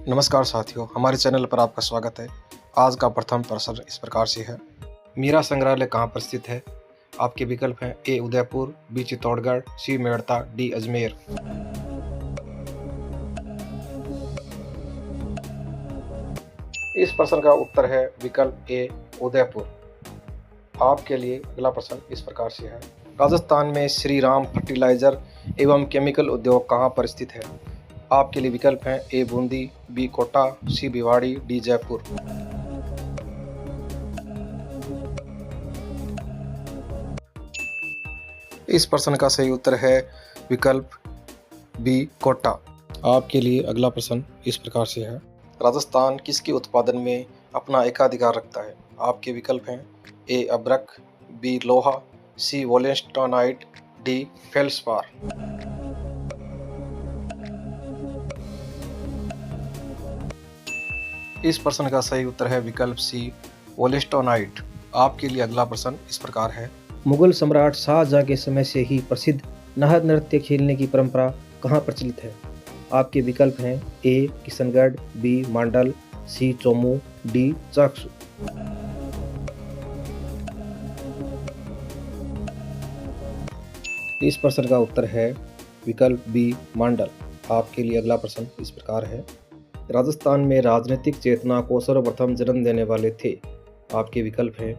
नमस्कार साथियों, हमारे चैनल पर आपका स्वागत है। आज का प्रथम प्रश्न इस प्रकार से है, मीरा संग्रहालय कहाँ पर स्थित है? आपके विकल्प हैं ए उदयपुर, बी चित्तौड़गढ़, सी मेड़ता, डी अजमेर। इस प्रश्न का उत्तर है विकल्प ए उदयपुर। आपके लिए अगला प्रश्न इस प्रकार से है, राजस्थान में श्री राम फर्टिलाइजर एवं केमिकल उद्योग कहाँ पर स्थित है? आपके लिए विकल्प हैं ए बूंदी, बी कोटा, सी भिवाड़ी, डी जयपुर। इस प्रश्न का सही उत्तर है विकल्प बी कोटा। आपके लिए अगला प्रश्न इस प्रकार से है, राजस्थान किसके उत्पादन में अपना एकाधिकार रखता है? आपके विकल्प हैं ए अब्रक, बी लोहा, सी वोलेस्टानाइट, डी फेल्सपार। इस प्रश्न का सही उत्तर है विकल्प सी वोलेस्टानाइट। आपके लिए अगला प्रश्न इस प्रकार है, मुगल सम्राट शाहजहां के समय से ही प्रसिद्ध नाहर नृत्य खेलने की परंपरा कहाँ प्रचलित है? आपके विकल्प हैं ए किशनगढ़, बी मांडल, सी चोमू, डी चाकसू। इस प्रश्न का उत्तर है विकल्प बी मांडल। आपके लिए अगला प्रश्न इस प्रकार है, राजस्थान में राजनीतिक चेतना को सर्वप्रथम जन्म देने वाले थे? आपके विकल्प हैं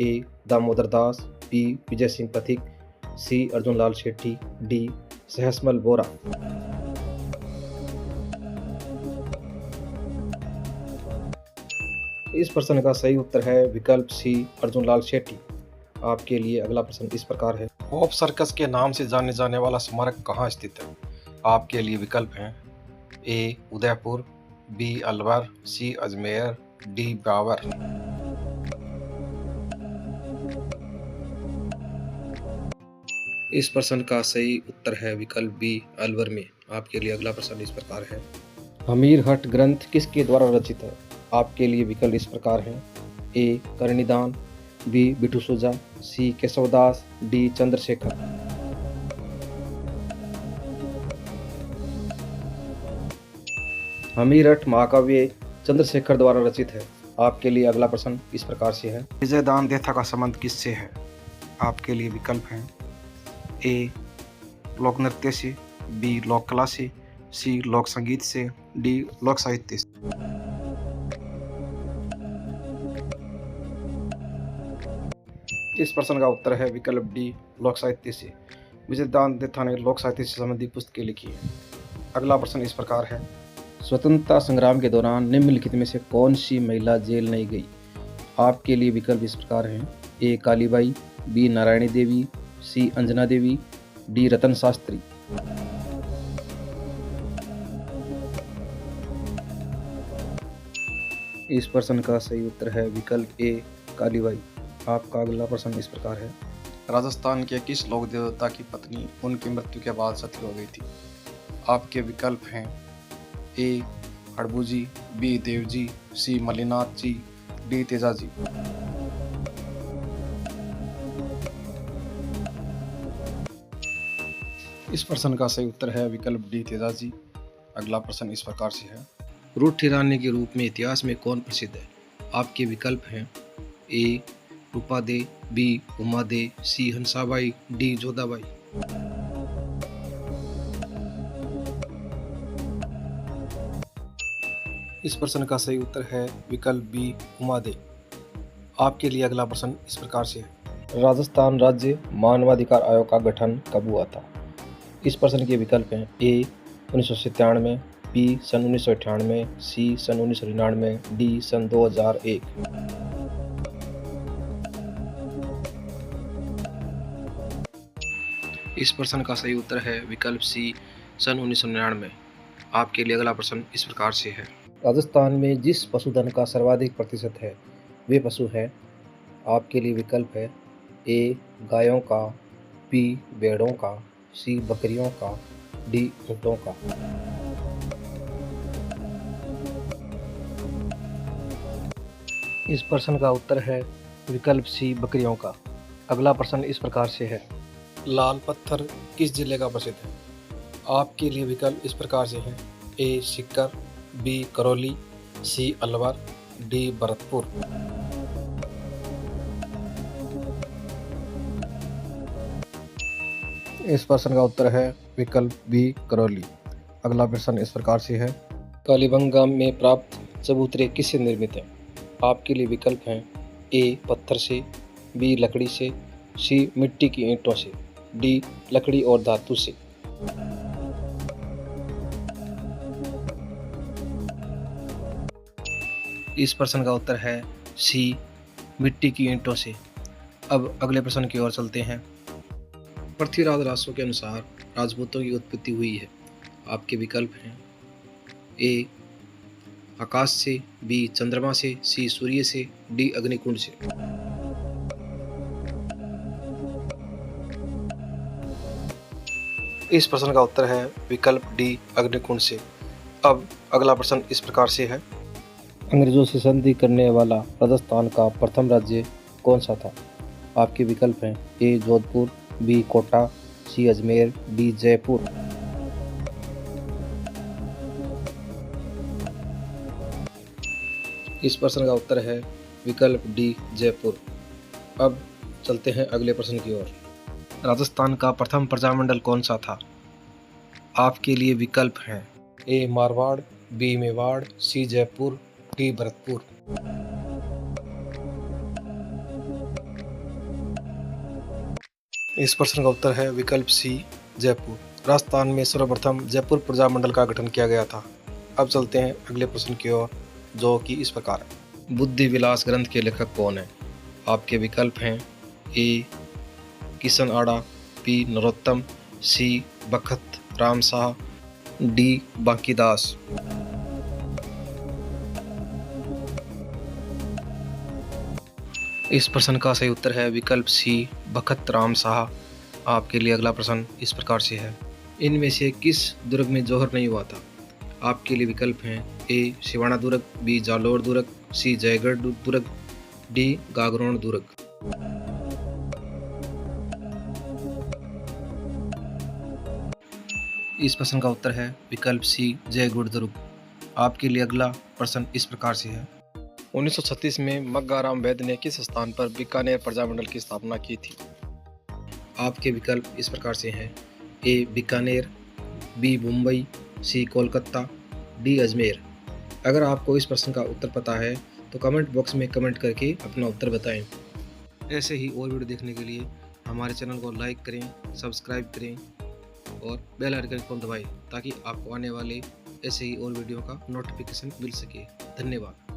ए दामोदर दास, बी विजय सिंह पथिक, सी अर्जुन लाल शेट्टी, डी सहसमल बोरा। इस प्रश्न का सही उत्तर है विकल्प सी अर्जुन लाल शेट्टी। आपके लिए अगला प्रश्न इस प्रकार है, होप सर्कस के नाम से जाने जाने वाला स्मारक कहाँ स्थित है? आपके लिए विकल्प हैं ए उदयपुर, बी अलवर, सी अजमेर, डी ब्यावर। इस प्रश्न का सही उत्तर है विकल्प बी अलवर में। आपके लिए अगला प्रश्न इस प्रकार है, हमीरहट ग्रंथ किसके द्वारा रचित है? आपके लिए विकल्प इस प्रकार हैं ए करनीदान, बी बिठू सुजा, सी केशवदास, डी चंद्रशेखर। हमीरहट महाकाव्य चंद्रशेखर द्वारा रचित है। आपके लिए अगला प्रश्न इस प्रकार से है, विजयदान देथा का संबंध किससे है? आपके लिए विकल्प हैं ए लोक नृत्य से, बी लोक कला से, सी लोक संगीत से, डी लोक साहित्य से। इस प्रश्न का उत्तर है विकल्प डी लोक साहित्य से। विजयदान देथा ने लोक साहित्य से संबंधित पुस्तकें लिखी है। अगला प्रश्न इस प्रकार है, स्वतंत्रता संग्राम के दौरान निम्नलिखित में से कौन सी महिला जेल नहीं गई? आपके लिए विकल्प इस प्रकार हैं ए कालीबाई, बी नारायणी देवी, सी अंजना देवी, डी रतन शास्त्री। इस प्रश्न का सही उत्तर है विकल्प ए कालीबाई। आपका अगला प्रश्न इस प्रकार है, राजस्थान के किस लोक देवता की पत्नी उनकी मृत्यु के बाद सती हो गई थी? आपके विकल्प हैं ए हड़बूजी, बी देवजी, सी मलिनाथ जी, डी तेजाजी। इस प्रश्न का सही उत्तर है विकल्प डी तेजाजी। अगला प्रश्न इस प्रकार से है, रूठी रानी के रूप में इतिहास में कौन प्रसिद्ध है? आपके विकल्प हैं ए रूपा दे, बी उमा दे, सी हंसाबाई, डी जोधाबाई। इस प्रश्न का सही उत्तर है विकल्प बी उमा दे। आपके लिए अगला प्रश्न इस प्रकार से है, राजस्थान राज्य मानवाधिकार आयोग का गठन कब हुआ था? इस प्रश्न के विकल्प हैं ए 1997, बी सन 1998, सी सन 1999, डी सन 2001। इस प्रश्न का सही उत्तर है विकल्प सी सन 1999। आपके लिए अगला प्रश्न इस प्रकार से है, राजस्थान में जिस पशुधन का सर्वाधिक प्रतिशत है वे पशु है? आपके लिए विकल्प है ए गायों का, बी भेड़ों का, सी बकरियों का, डी ऊँटों का। इस प्रश्न का उत्तर है विकल्प सी बकरियों का। अगला प्रश्न इस प्रकार से है, लाल पत्थर किस जिले का प्रसिद्ध है? आपके लिए विकल्प इस प्रकार से हैं ए सीकर, बी करौली, सी अलवर, डी भरतपुर। इस प्रश्न का उत्तर है विकल्प बी करौली। अगला प्रश्न इस प्रकार से है, कालीबंगा में प्राप्त चबूतरे किससे निर्मित हैं? आपके लिए विकल्प हैं ए पत्थर से, बी लकड़ी से, सी मिट्टी की ईंटों से, डी लकड़ी और धातु से। इस प्रश्न का उत्तर है सी मिट्टी की ईंटों से। अब अगले प्रश्न की ओर चलते हैं। पृथ्वीराज रासो के अनुसार राजपूतों की उत्पत्ति हुई है। आपके विकल्प हैं ए आकाश से, बी चंद्रमा से, सी सूर्य से, डी अग्निकुंड से। इस प्रश्न का उत्तर है विकल्प डी अग्निकुंड से। अब अगला प्रश्न इस प्रकार से है, अंग्रेजों से संधि करने वाला राजस्थान का प्रथम राज्य कौन सा था? आपके विकल्प हैं ए जोधपुर, बी कोटा, सी अजमेर, डी जयपुर। इस प्रश्न का उत्तर है विकल्प डी जयपुर। अब चलते हैं अगले प्रश्न की ओर। राजस्थान का प्रथम प्रजामंडल कौन सा था? आपके लिए विकल्प हैं ए मारवाड़, बी मेवाड़, सी जयपुर, डी भरतपुर। इस प्रश्न का उत्तर है विकल्प सी जयपुर। राजस्थान में सर्वप्रथम जयपुर प्रजामंडल का गठन किया गया था। अब चलते हैं अगले प्रश्न की ओर, जो कि इस प्रकार है, बुद्धि विलास ग्रंथ के लेखक कौन है? आपके विकल्प हैं ए किशन आड़ा, बी नरोत्तम, सी बखत राम शाह, डी बांकीदास। इस प्रश्न का सही उत्तर है विकल्प सी बखत राम शाह। आपके लिए अगला प्रश्न इस प्रकार से है, इनमें से किस दुर्ग में जौहर नहीं हुआ था? आपके लिए विकल्प हैं ए सिवाना दुर्ग, बी जालोर दुर्ग, सी जयगढ़ दुर्ग, डी गागरोन दुर्ग। इस प्रश्न का उत्तर है विकल्प सी जयगढ़ दुर्ग। आपके लिए अगला प्रश्न इस प्रकार से है, 1936 में मग्गाराम वैद्य ने किस स्थान पर बीकानेर प्रजामंडल की स्थापना की थी? आपके विकल्प इस प्रकार से हैं ए बीकानेर, बी मुंबई, सी कोलकाता, डी अजमेर। अगर आपको इस प्रश्न का उत्तर पता है तो कमेंट बॉक्स में कमेंट करके अपना उत्तर बताएं। ऐसे ही और वीडियो देखने के लिए हमारे चैनल को लाइक करें, सब्सक्राइब करें और बेल आइकन को दबाएं ताकि आपको आने वाले ऐसे ही और वीडियो का नोटिफिकेशन मिल सके। धन्यवाद।